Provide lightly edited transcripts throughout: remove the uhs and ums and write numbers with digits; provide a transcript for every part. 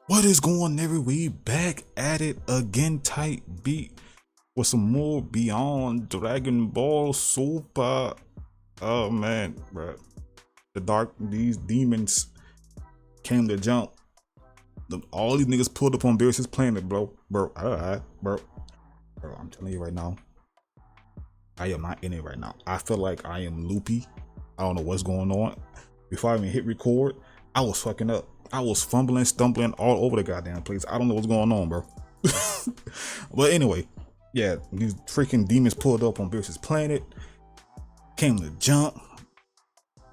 What is going on, every we back at it again, tight beat with some more Beyond Dragon Ball Super. Oh man, bro, these demons came to jump. All these niggas pulled up on Beerus' planet, bro. I'm telling you right now, I am not in it right now. I feel like I am loopy. I don't know what's going on. Before I even hit record, I was fucking up. I was fumbling, stumbling all over the goddamn place. I don't know what's going on, bro. But anyway, yeah, these freaking demons pulled up on Beerus' planet, came to jump.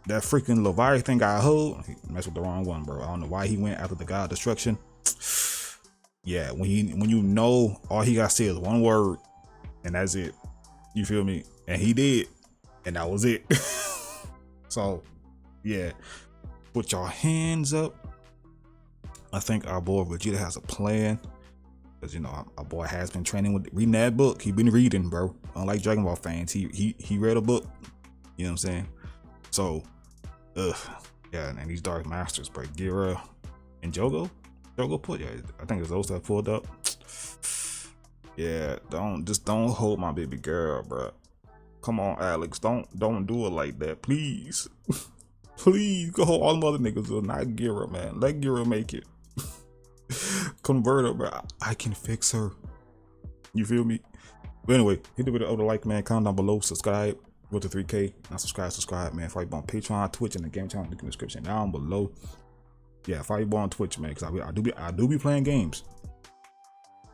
That freaking Leviathan got hold. He messed with the wrong one, bro. I don't know why he went after the god of destruction. Yeah, when you know all he gotta say is one word, and that's it. You feel me? And he did, and that was it. So, yeah, put your hands up. I think our boy Vegeta has a plan, because you know our boy has been training with reading that book. He been reading, bro. Unlike Dragon Ball fans, he read a book. You know what I'm saying? So, yeah, and these Dark Masters, bro, Gira and Jogo put, yeah, I think it's those that pulled up. Yeah, don't hold my baby girl, bro. Come on, Alex, don't do it like that, please. Please go hold all them other niggas up, not Gira, man. Let Gira make it. Convert her, bro. I can fix her. You feel me? But anyway, hit the video, like, man. Comment down below, subscribe. Go to 3K. Now subscribe, man. Fight on Patreon, Twitch, and the game channel. Link in the description down below. Yeah, Fight on Twitch, man. Cause I do be playing games.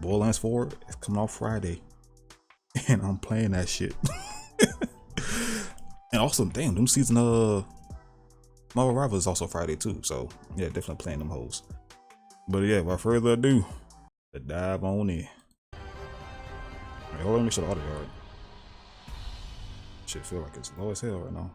Borderlands 4 is coming out Friday, and I'm playing that shit. And also, damn, them season Marvel Rivals is also Friday too. So yeah, definitely playing them hoes. But yeah, without further ado, let's dive on in. Wait, hold on, let me show the audio. Right? Shit feel like it's low as hell right now.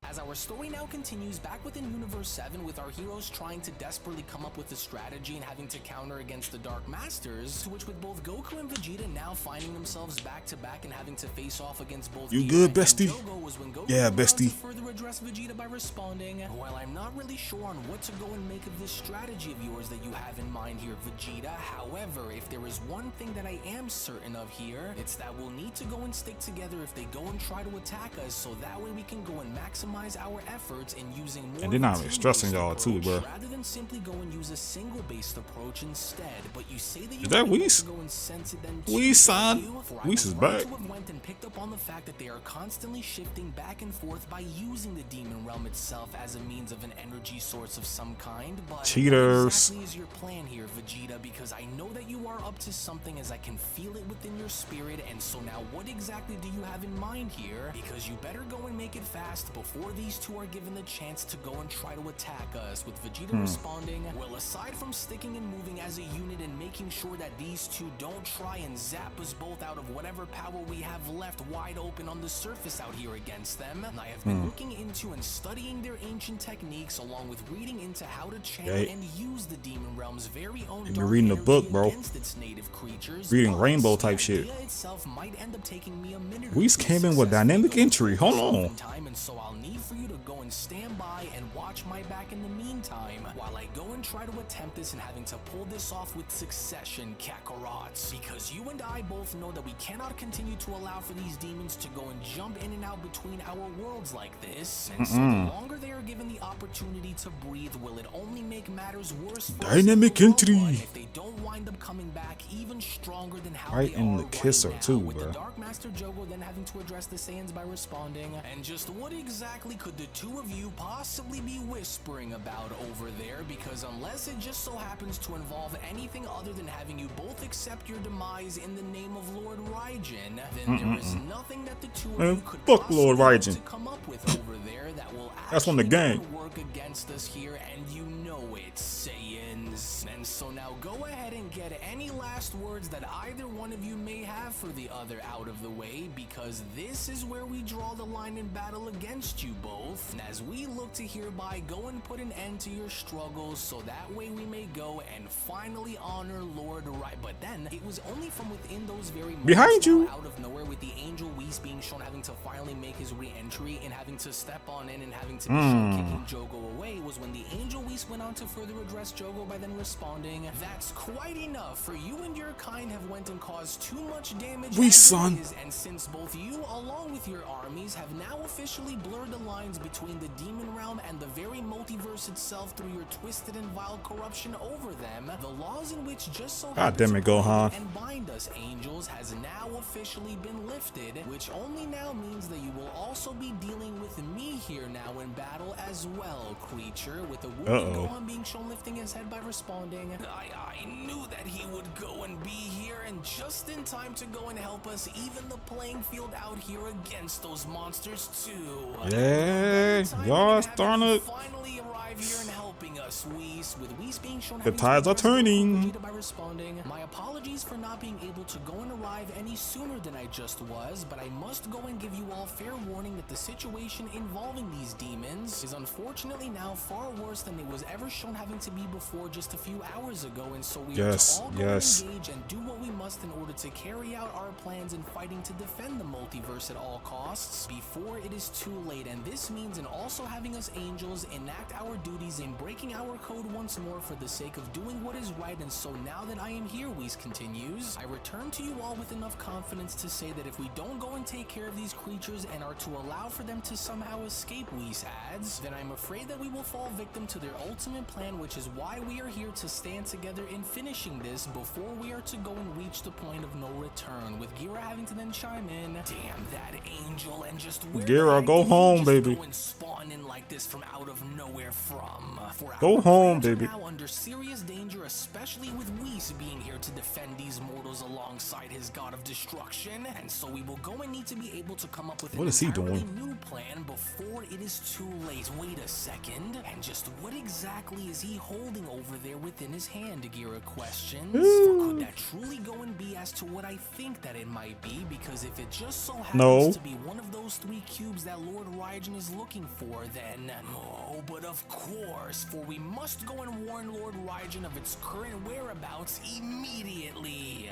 As our story now continues back within Universe 7, with our heroes trying to desperately come up with a strategy and having to counter against the Dark Masters, to which with both Goku and Vegeta now finding themselves back to back and having to face off against both You Gira good, and bestie? Jogo, was when Goku Yeah, went on bestie. to further address Vegeta by responding, "While I'm not really sure on what to go and make of this strategy of yours that you have in mind here, Vegeta, however, if there is one thing that I am certain of here, it's that we'll need to go and stick together if they go and try to attack us, so that way we can go and maximize our efforts in using more And they're not even team-based stressing y'all too, approach, bro. rather than simply go and use a single-based approach instead. But you say that you Is that were able Whis? to go and sense it then Whis, son. you? For I Whis was is right back. to have went and picked up on the fact that they are constantly shifting back and forth by using the demon realm itself as a means of an energy source of some kind. But Cheaters. what exactly is your plan here, Vegeta? Because I know that you are up to something, as I can feel it within your spirit. And so now, what exactly do you have in mind here? Because you better go and make it fast before these two are given the chance to go and try to attack us. With Vegeta responding, well, aside from sticking and moving as a unit and making sure that these two don't try and zap us both out of whatever power we have left wide open on the surface out here against them, I have been looking into and studying their ancient techniques, along with reading into how to channel and use the demon realm's very own dark reading the energy book, bro. against its native creatures. Reading But rainbow the type shit. idea itself might end up taking me a minute or Whis two came in with successfully dynamic going entry. through Hold this on. oftentimes, and so I'll need for you to go and stand by and watch my back in the meantime while I go and try to attempt this and having to pull this off with succession, Kakarot. Because you and I both know that we cannot continue to allow for these demons to go and jump in and out between our worlds like this. And so the longer they are given the opportunity to breathe, will it only make matters worse for us in Dynamic the long entry. run if they don't wind up coming back even stronger than how Right they in are the right kisser, now, too, with bro. the Dark Master Jogo then having to address the Saiyans by responding, and just what exactly could the two of you possibly be whispering about over there? Because unless it just so happens to involve anything other than having you both accept your demise in the name of Lord Raijin, then there is nothing that the two of Man, you could fuck possibly Lord hope Raijin. to come up with over there that will That's on the actually gang. go and work against us here, and you know it, Saiyans. And so now go ahead and get any last words that either one of you may have for the other out of the way, because this is where we draw the line in battle against you both, and as we look to hereby go and put an end to your struggles, so that way we may go and finally honor Lord Right. But then, it was only from within those very moments, behind you, out of nowhere, with the Angel Whis being shown having to finally make his re-entry and having to step on in and having to be shown kicking Jogo away, was when the Angel Whis went on to further address Jogo by then responding, "That's quite enough, for you and your kind have went and caused too much damage We as son. it is, and since both you along with your armies have now officially blurred the lines between the demon realm and the very multiverse itself through your twisted and vile corruption over them, the laws in which just so God damn it, Gohan, and bind us angels has now officially been lifted, which only now means that you will also be dealing with me here now in battle as well, creature," with the wounded Gohan being shown lifting his head by responding, I knew that he would go and be here, and just in time to go and help us even the playing field out here against those monsters too." yeah, y'all starting to finally arrive here and helping us, Whis, with Whis being shown the tides are turning. by responding, "My apologies for not being able to go and arrive any sooner than I just was, but I must go and give you all fair warning that the situation involving these demons is unfortunately now far worse than it was ever shown having to be before just a few hours ago, and so we are to all go and engage and do what we must in order to carry out our plans in fighting to defend the multiverse at all costs before it is too late, and this means in also having us angels enact our duties in breaking our code once more for the sake of doing what is right, and so now that I am here," Whis continues, "I return to you all with enough confidence to say that if we don't go and take care of these creatures and are to allow for them to somehow escape," Whis adds, "then I'm afraid that we will fall victim to their ultimate plan, which is why we are here to stand together in finishing this before we are to go and reach the point of no return," with Gira having to then chime in, "Damn that angel, and just where Gira, go home, baby. Go and spawn in like this from out of nowhere from? For Go our home, friends are baby. now under serious danger, especially with Whis being here to defend these mortals alongside his god of destruction, and so we will go and need to be able to come up with What an is he entirely doing? new plan before it is too late. Wait a second, and just what exactly is he holding over there within his hand?" Gira questions. For could that truly go and be as to what I think that it might be? Because if it just so happens to be one of those 3 cubes that Lord Raijin is looking for, then oh, but of course, for we must go and warn Lord Raijin of its current whereabouts immediately.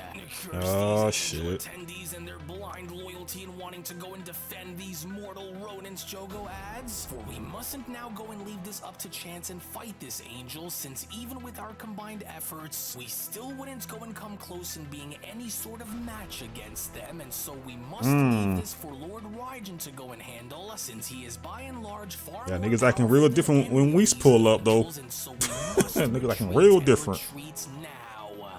Oh, Curse these shit. attendees and their blind loyalty in wanting to go and defend these mortal rodents, Jogo adds, for we mustn't now go and leave this up to chance and fight this angel, since even with our combined efforts, we still wouldn't go and come close in being any sort of match against them, and so we must leave this for Lord Raijin to go and handle, since he is by and large far Yeah, more niggas acting powerful real than different any when of we these pull up, though. angels, and so we must Niggas acting retreat real and different. retreat now.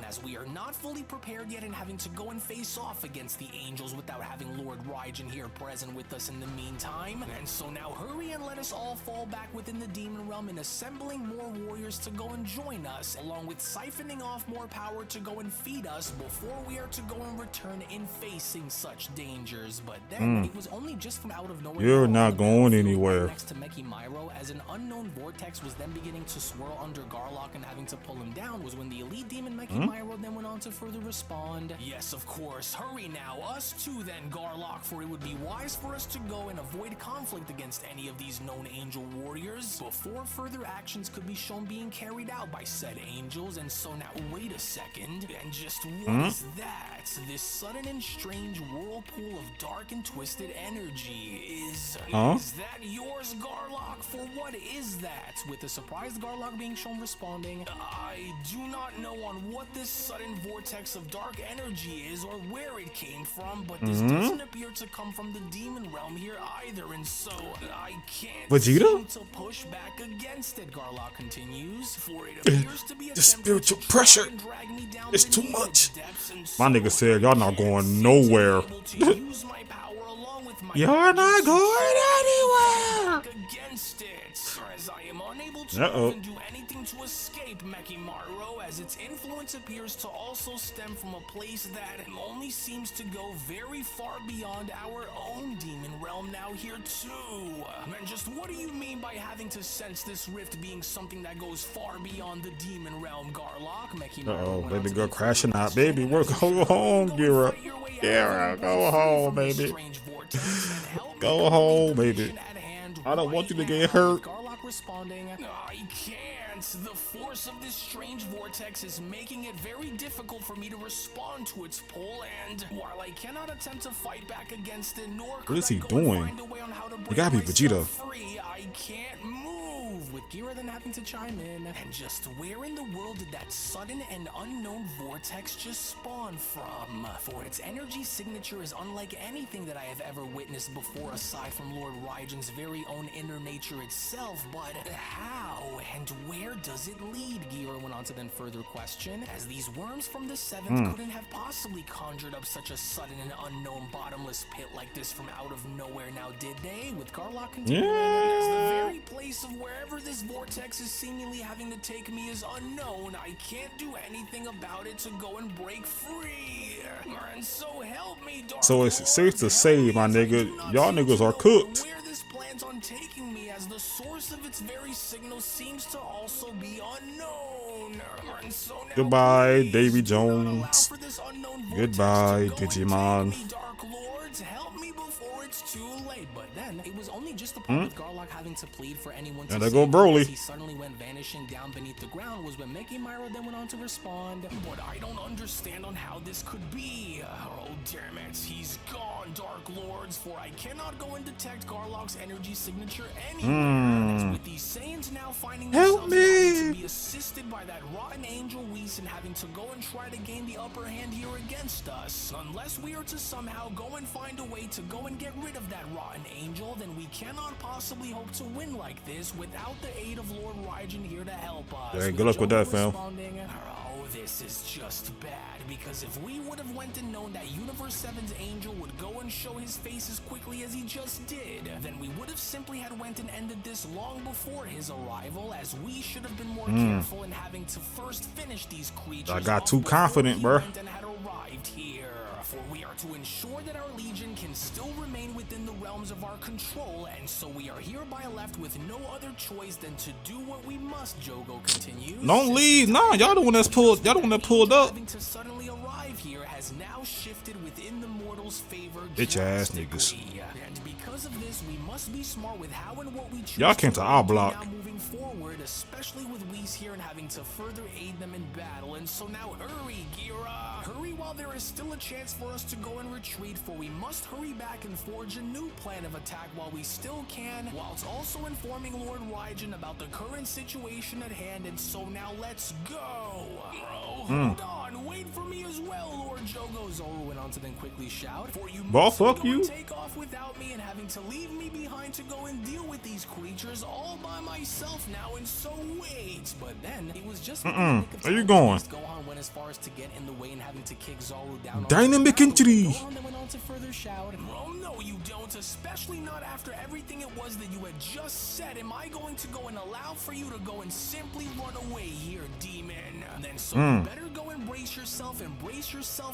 As we are not fully prepared yet and having to go and face off against the angels without having Lord Raijin here present with us in the meantime. And so now hurry and let us all fall back within the demon realm and assembling more warriors to go and join us, along with siphoning off more power to go and feed us before we are to go and return in facing such dangers. But then it was only just from out of nowhere. You're not going anywhere. Next to Mekimiro, as an unknown vortex was then beginning to swirl under Garlock and having to pull him down, was when the elite demon Mekimiro then went on to further respond, "Yes, of course, hurry now, us too then, Garlock, for it would be wise for us to go and avoid conflict against any of these known angel warriors before further actions could be shown being carried out by said angels, and so now wait a second, and just what is that? This sudden and strange whirlpool of dark and twisted energy is that yours, Garlock? For what is that?" With the surprised Garlock being shown responding, "I do not know on what this sudden vortex of dark energy is or where it came from, but this doesn't appear to come from the demon realm here either, and so I can't Vegeta? seem to push back against it," Garlock continues, "for it appears to be The spiritual pressure is too much. My nigga said, said, y'all not going nowhere. You're not going anywhere. Against it, as I am unable to even do anything to escape Mekimaro, as its influence appears to also stem from a place that only seems to go very far beyond our own demon realm now here too. And just what do you mean by having to sense this rift being something that goes far beyond the demon realm, Garlock? Mekimaro Baby girl crashing out. Baby, we're going home, Gira. Fight your way Gira, go home, baby. Go home, baby. I don't want you to get hurt. Garlock responding, I can't. The force of this strange vortex is making it very difficult for me to respond to its pull, and while I cannot attempt to fight back against it, nor could What is he I go doing? and find a way on how to break It gotta be myself Vegeta. free, I can't move. With Gira then having to chime in, and just where in the world did that sudden and unknown vortex just spawn from? For its energy signature is unlike anything that I have ever witnessed before aside from Lord Raigen's very own inner nature itself, but how and where does it lead? Gira went on to then further question, as these worms from the 7th couldn't have possibly conjured up such a sudden and unknown bottomless pit like this from out of nowhere, now did they? With Garlock continuing, as the very place of wherever this vortex is seemingly having to take me is unknown, I can't do anything about it to go and break free. And so help me, Dark So it's Lord, safe to say, my help me, as I nigga, do not y'all seem niggas to are know cooked. where this plans on taking me, as the source of its very signal seems to also be unknown. And so now Goodbye, please Davy do not allow Jones. for this unknown vortex Goodbye, to go and Digimon. take me, Dark Lords. Help me before it's too late. But then it was only just the part with Garlock having to plead for anyone to And there save go him Broly. as he suddenly went vanishing down beneath the ground was when Meki Myro then went on to respond. But I don't understand on how this could be. Oh damn it, he's gone, Dark Lords, for I cannot go and detect Garlock's energy signature anywhere. As with these Saiyans now finding Help themselves having me. to be assisted by that rotten angel Whis and having to go and try to gain the upper hand here against us. Unless we are to somehow go and find a way to go and get rid of that rotten angel, then we cannot possibly hope to win like this without the aid of Lord Raigen here to help us. Hey, good luck with that, fam. Responding, oh, this is just bad, because if we would have went and known that Universe 7's angel would go and show his face as quickly as he just did, then we would have simply had went and ended this long before his arrival, as we should have been more careful in having to first finish these creatures. I got off too before confident, he bruh. went and had arrived here. For we are to ensure that our legion can still remain within the realms of our control, and so we are hereby left with no other choice than to do what we must, Jogo continues. Don't leave. Nah, y'all the one that's pulled. Y'all the one that pulled up. Having to suddenly arrive here has now shifted within the mortals' favor. Bitch ass niggas. drastically. And because of this, we must be smart with how and what we choose. Y'all came to our do block. Now moving forward, especially with Whis here and having to further aid them in battle. And so now hurry, Gira. Hurry while there is still a chance for us to go and retreat, for we must hurry back and forge a new plan of attack while we still can, whilst also informing Lord Raigen about the current situation at hand. And so now let's go. Oh, hold on, wait for me as well, Lord Jogo. Zoro went on to then quickly shout, for you Ball, must fuck go and you. take off without me and having to leave me behind to go and deal with these creatures all by myself now. And so wait, but then it was just Where you going? Gohan went as far as to get in the way and having to kick Zoro down. Dynamic entry. Gohan then went on to further shout, oh no you don't, especially not after everything it was that you had just said. Am I going to go and allow for you to go and simply run away here, demon? And then so you better go and brace yourself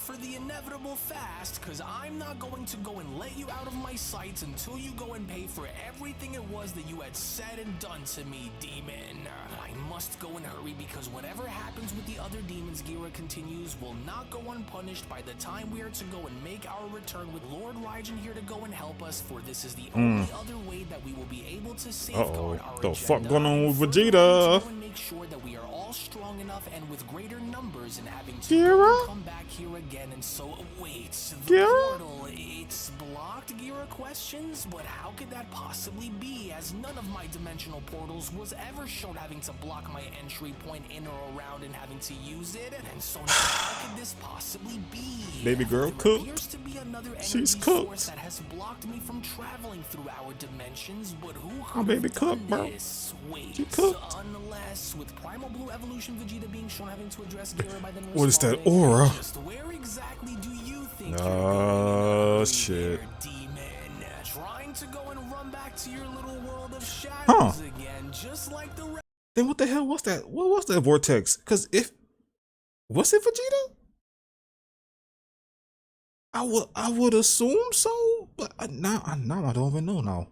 for the inevitable fast, cause I'm not going to go and let you out of my sights until you go and pay for everything it was that you had said and done to me, demon. I must go and hurry, because whatever happens with the other demons, Gira continues, will not go unpunished by the time we are to go and make our return with Lord Raigen here to go and help us, for this is the only other way that we will be able to safeguard our The agenda. fuck going on with And further, we need to Vegeta? go and make sure that we are all strong enough and with greater numbers and having to Gira? go and come back here again. And so wait, the Gira? portal, it's blocked, Gira questions, but how could that possibly be, as none of my dimensional portals was ever shown having to block my entry point in or around and having to use it? And so now how could this possibly be? Baby girl There cooked. appears to be another She's energy cooked. source that has blocked me from traveling through our dimensions, but who My could baby have done cooked, bro. this? Wait, She cooked. unless with Primal Blue Evolution Vegeta being shown having to address Gira by then What is that responding, aura? just where exactly do you think Oh, you're going in a shit. hurry there, demon? Trying to go and run back to your little world of shadows Huh. again, just like the rest. Then what the hell was that? What was that vortex? Cause if was it Vegeta? I would assume so, but now I don't even know now.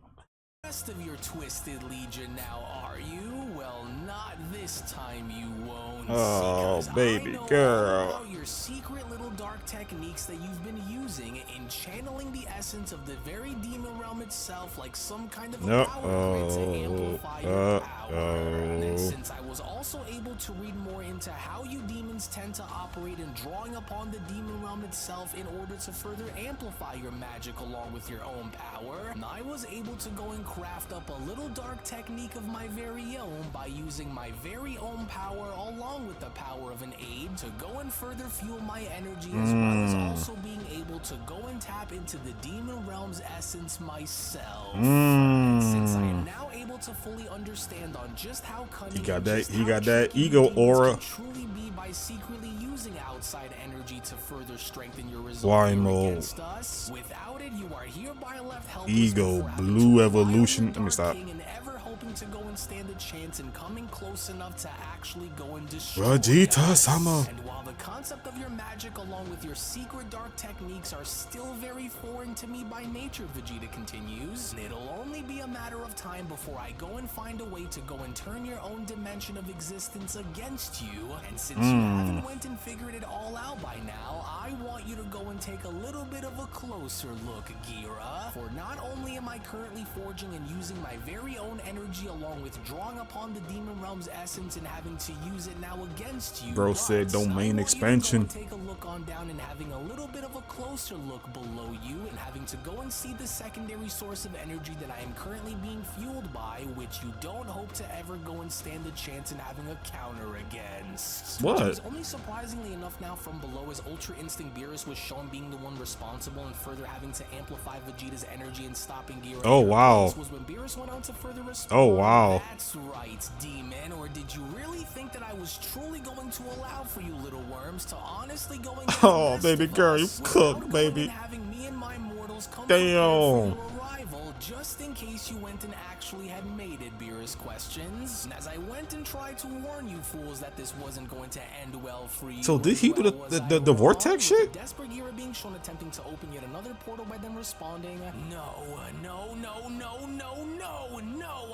Rest of your twisted legion now, are you? Well, not this time you won't. Oh, see, 'cause baby I know girl. all about your secret little dark techniques that you've been using in channeling the essence of the very demon realm itself like some kind of a power grid to amplify your power. And since I was also able to read more into how you demons tend to operate in drawing upon the demon realm itself in order to further amplify your magic along with your own power, I was able to go and craft up a little dark technique of my very own by using my very own power along with the power of an aid to go and further fuel my energy, as well as also being able to go and tap into the demon realm's essence myself. And since I am now able to fully understand on just how cunning he got that ego aura. Truly be by secretly using outside energy to further strengthen your result against us. Without it, you are hereby left helpless. Ego blue evolution. Let me stop. And ever hoping to go and stand a chance in coming close enough to actually go and destroy Vegeta-sama. And while the concept of your magic along with your secret dark techniques are still very foreign to me by nature, Vegeta continues, it'll only be a matter of time before I go and find a way to go and turn your own dimension of existence against you. And since you haven't went and figured it all out by now, I want you to go and take a little bit of a closer look, Gira. For not only am I currently forging and using my very own energy along with drawing upon the demon realm's essence and having to use it now against you. Bro said domain expansion. Take a look on down and having a little bit of a closer look below you and having to go and see the secondary source of energy that I am currently being fueled by, which you don't hope to ever go and stand a chance in having a counter against. What? Which is only surprisingly enough now from below, as Ultra Instinct Beerus was shown being the one responsible and further having to amplify Vegeta's energy and stopping Gira. Oh wow. Was when Beerus went on to further respond. Oh wow. That's right, demon. Or did you really think that I was truly going to allow for you little worms to honestly go and get Oh baby girl, you cooked, baby. Having me and my mortals come damn. arrival, just in case you went and actually had made it, Beerus questions. And as I went and tried to warn you fools that this wasn't going to end well for you. So did he do the vortex shit? Desperate Gira being shown attempting to open yet another portal by them responding, no,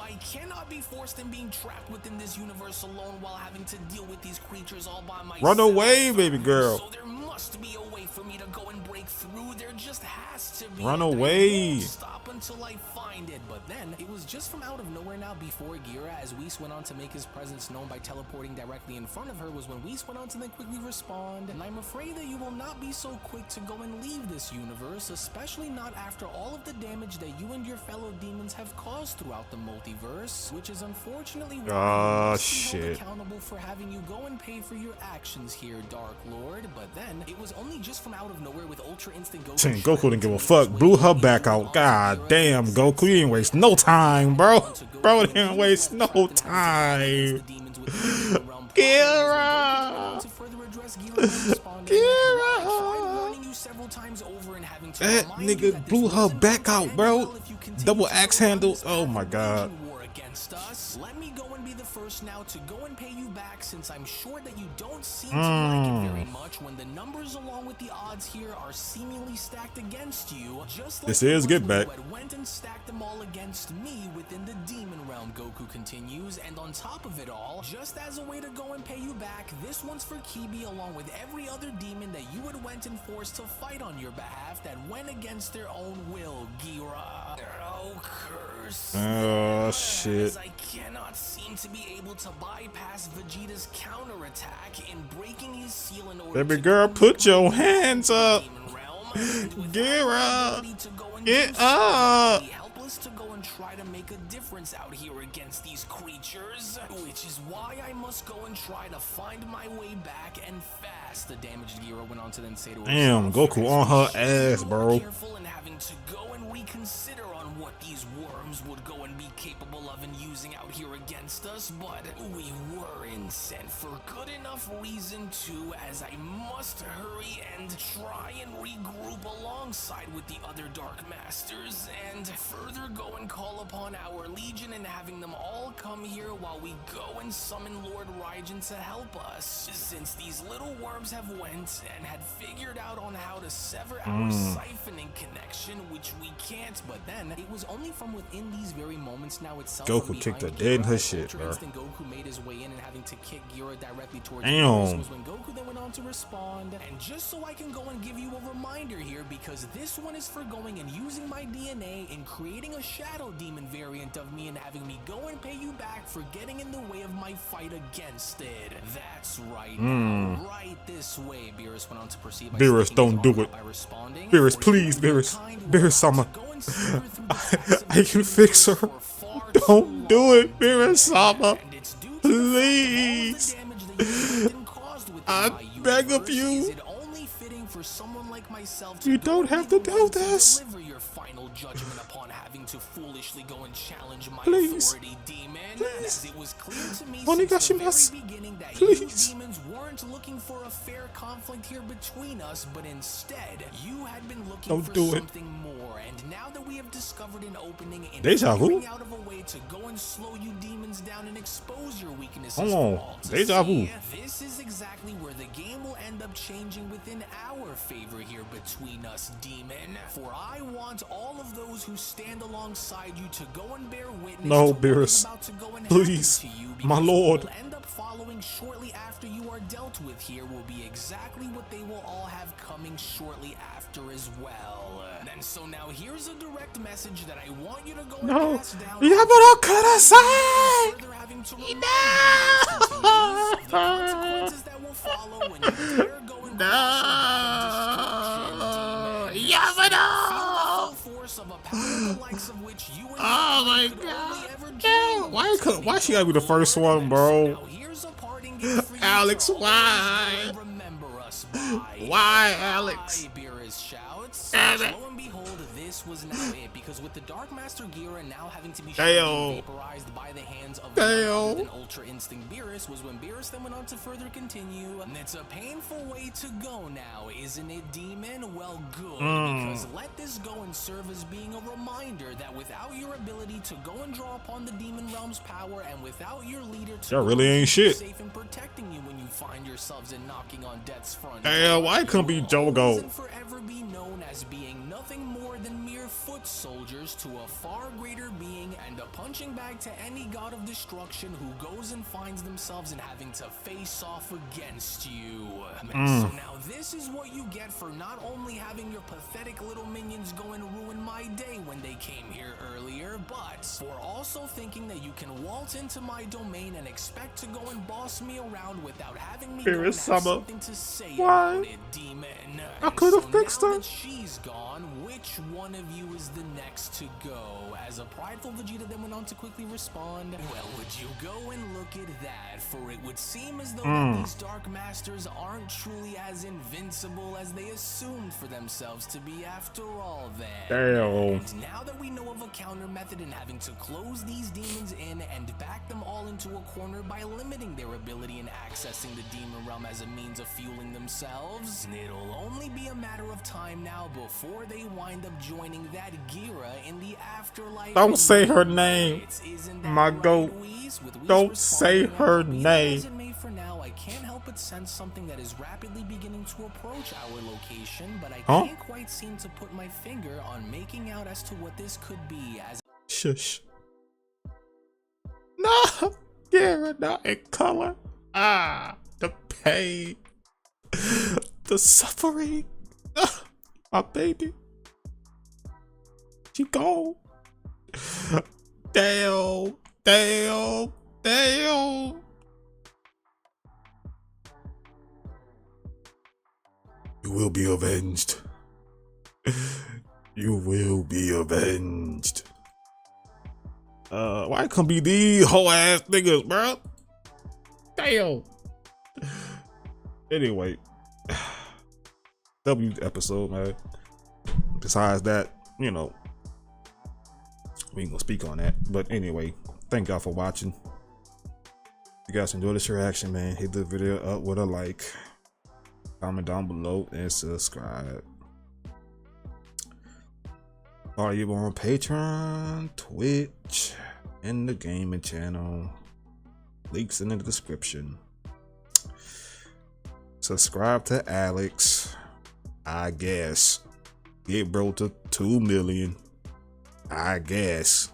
I cannot be forced in being trapped within this universe alone while having to deal with these creatures all by myself. Run away, baby girl. So there must be a way for me to go and break through. There just has to be. Run away. Stop until I find it. But then it was just from out of nowhere now before Gira, as Whis went on to make his presence known by teleporting directly in front of her, was when Whis went on to then quickly respond. And I'm afraid that you will not be so quick to go and leave this universe, especially not after all of the damage that you and your fellow demons have caused throughout the multiverse, which is unfortunately shit. accountable for having you go and pay for your actions here, Dark Lord. But then it was only just from out of nowhere with Ultra Instinct Goku. Goku didn't give a fuck. Blew her back out. God damn, Goku, you didn't waste no time, bro. Bro didn't waste no time. Gira! That nigga blew her back out, bro. Double axe handle. Oh my god. Let me go and be the first now to go and pay you back, since I'm sure that you don't seem to like it very much when the numbers along with the odds here are seemingly stacked against you. Just like this is get back. Went and stacked them all against me within the demon realm, Goku continues, and on top of it all, just as a way to go and pay you back, this one's for Kibi along with every other demon that you had went and forced to fight on your behalf that went against their own will, Gira. Oh, curse. Oh shit. As I cannot seem to be able to bypass Vegeta's counterattack in breaking his seal in order. Baby girl, put your hands up. Gira, get up. To go and try to make a difference out here against these creatures, which is why I must go and try to find my way back and fast. The damaged Gira went on to then say to herself, damn, Goku on her ass, bro. Careful in having to go and reconsider on what these worms would go and be capable of and using out here against us, but we weren't sent for good enough reason to, as I must hurry and try and regroup alongside with the other Dark Masters and further go and call upon our Legion and having them all come here while we go and summon Lord Raijin to help us, since these little worms have went and had figured out on how to sever our siphoning connection, which we can't. But then it was only from within these very moments now itself. Goku kicked her dead in her shit, bro. Goku made his way in and having to kick Gira directly towards damn. was when Goku then went on to respond, and just so I can go and give you a reminder here, because this one is for going and using my DNA and creating a shadow demon variant of me and having me go and pay you back for getting in the way of my fight against it. That's right. Now, right this way, Beerus went on to proceed by Beerus, sticking his don't do arm it. out by responding. Beerus, please, Beerus. Beerus, Sama. I can fix her. Don't do it, Beerus, Sama. Please. I beg of you. For someone like myself You don't have to do this. Deliver your final judgment upon having to foolishly go and challenge my Please. authority, demon. Please. As it was clear to me since Onegashimasu. the very beginning that Please. you demons weren't looking for a fair conflict here between us, but instead you had been looking Don't for do it. something more. And now that we have discovered an opening in Deja vu? figuring out of a way to go and slow you demons down and expose your weaknesses Hold for on. all to Deja vu. see, this is exactly where the game will end up changing within our favor here between us, demon. For I want all of those who stand alongside you to go and bear witness No, to what is Beerus. about to go and Please. happen to you, My because lord. what will end up following shortly after you are dealt with here will be exactly what they will all have coming shortly after as well. And so now here's a direct message that I want you to go and No. pass down. Yamano Kudasai! Further having to remind you of the consequences that will follow when you dare go and Yamano! Oh my god. Why she gotta be the first one, bro? Alex, why? Why, Alex? Damn it. Lo and behold, this was now it, because with the Dark Master Gira now having to be Damn. vaporized by the hands of Damn. an Ultra Instinct Beerus, was when Beerus then went on to further continue. And it's a painful way to go now, isn't it, demon? Well, good, because let this go and serve as being a reminder that without your ability to go and draw upon the demon realm's power, and without your leader to Y'all really go and ain't keep you shit. safe and protecting you when you find yourselves in knocking on death's front Damn, why it couldn't be Jogo? and forever be known as being nothing more than mere foot soldiers to a far greater being, and a punching bag to any god of destruction who goes and finds themselves in having to face off against you. And so now this is what you get for not only having your pathetic little minions go and ruin my day when they came here earlier, but for also thinking that you can waltz into my domain and expect to go and boss me around without having me go and have Summer. something to say Why? about it, demon. I could have fixed now her. that she's gone, which one of you is the next to go? As a prideful Vegeta then went on to quickly respond, well, would you go and look at that? For it would seem as though that these Dark Masters aren't truly as invincible as they assumed for themselves to be after all then. Damn. And now that we know of a counter method in having to close these demons in and back them all into a corner by limiting their ability in accessing the demon realm as a means of fueling themselves, it'll only be a matter of time now before they wind up joining that Gira in the afterlife. Don't say her name. Isn't that My right, goat. Whis? With Whis Don't say responding, her be that name. as it may for now, I can't help but sense something that is rapidly beginning to approach our location, but I Huh? can't quite seem to put my finger on making out as to what this could be. As Shush. No, Gira, not in color. The pain, the suffering. My baby, she gone. Damn, damn, damn. You will be avenged. You will be avenged. Why it can't be these whole ass niggas, bro? Damn. Anyway, W episode, man. Besides that, you know, we ain't gonna speak on that. But anyway, thank y'all for watching. If you guys enjoyed this reaction, man, hit the video up with a like, comment down below, and subscribe. Are you on Patreon, Twitch, and the gaming channel? Links in the description. Subscribe to Alex. I guess. Get bro to 2 million. I guess.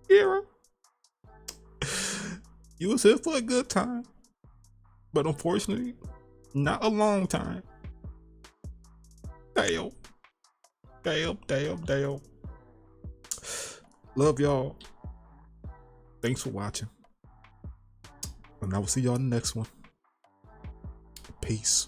Gira. You was here for a good time, but unfortunately, not a long time. Damn. Damn. Love y'all. Thanks for watching. And I will see y'all in the next one. Peace.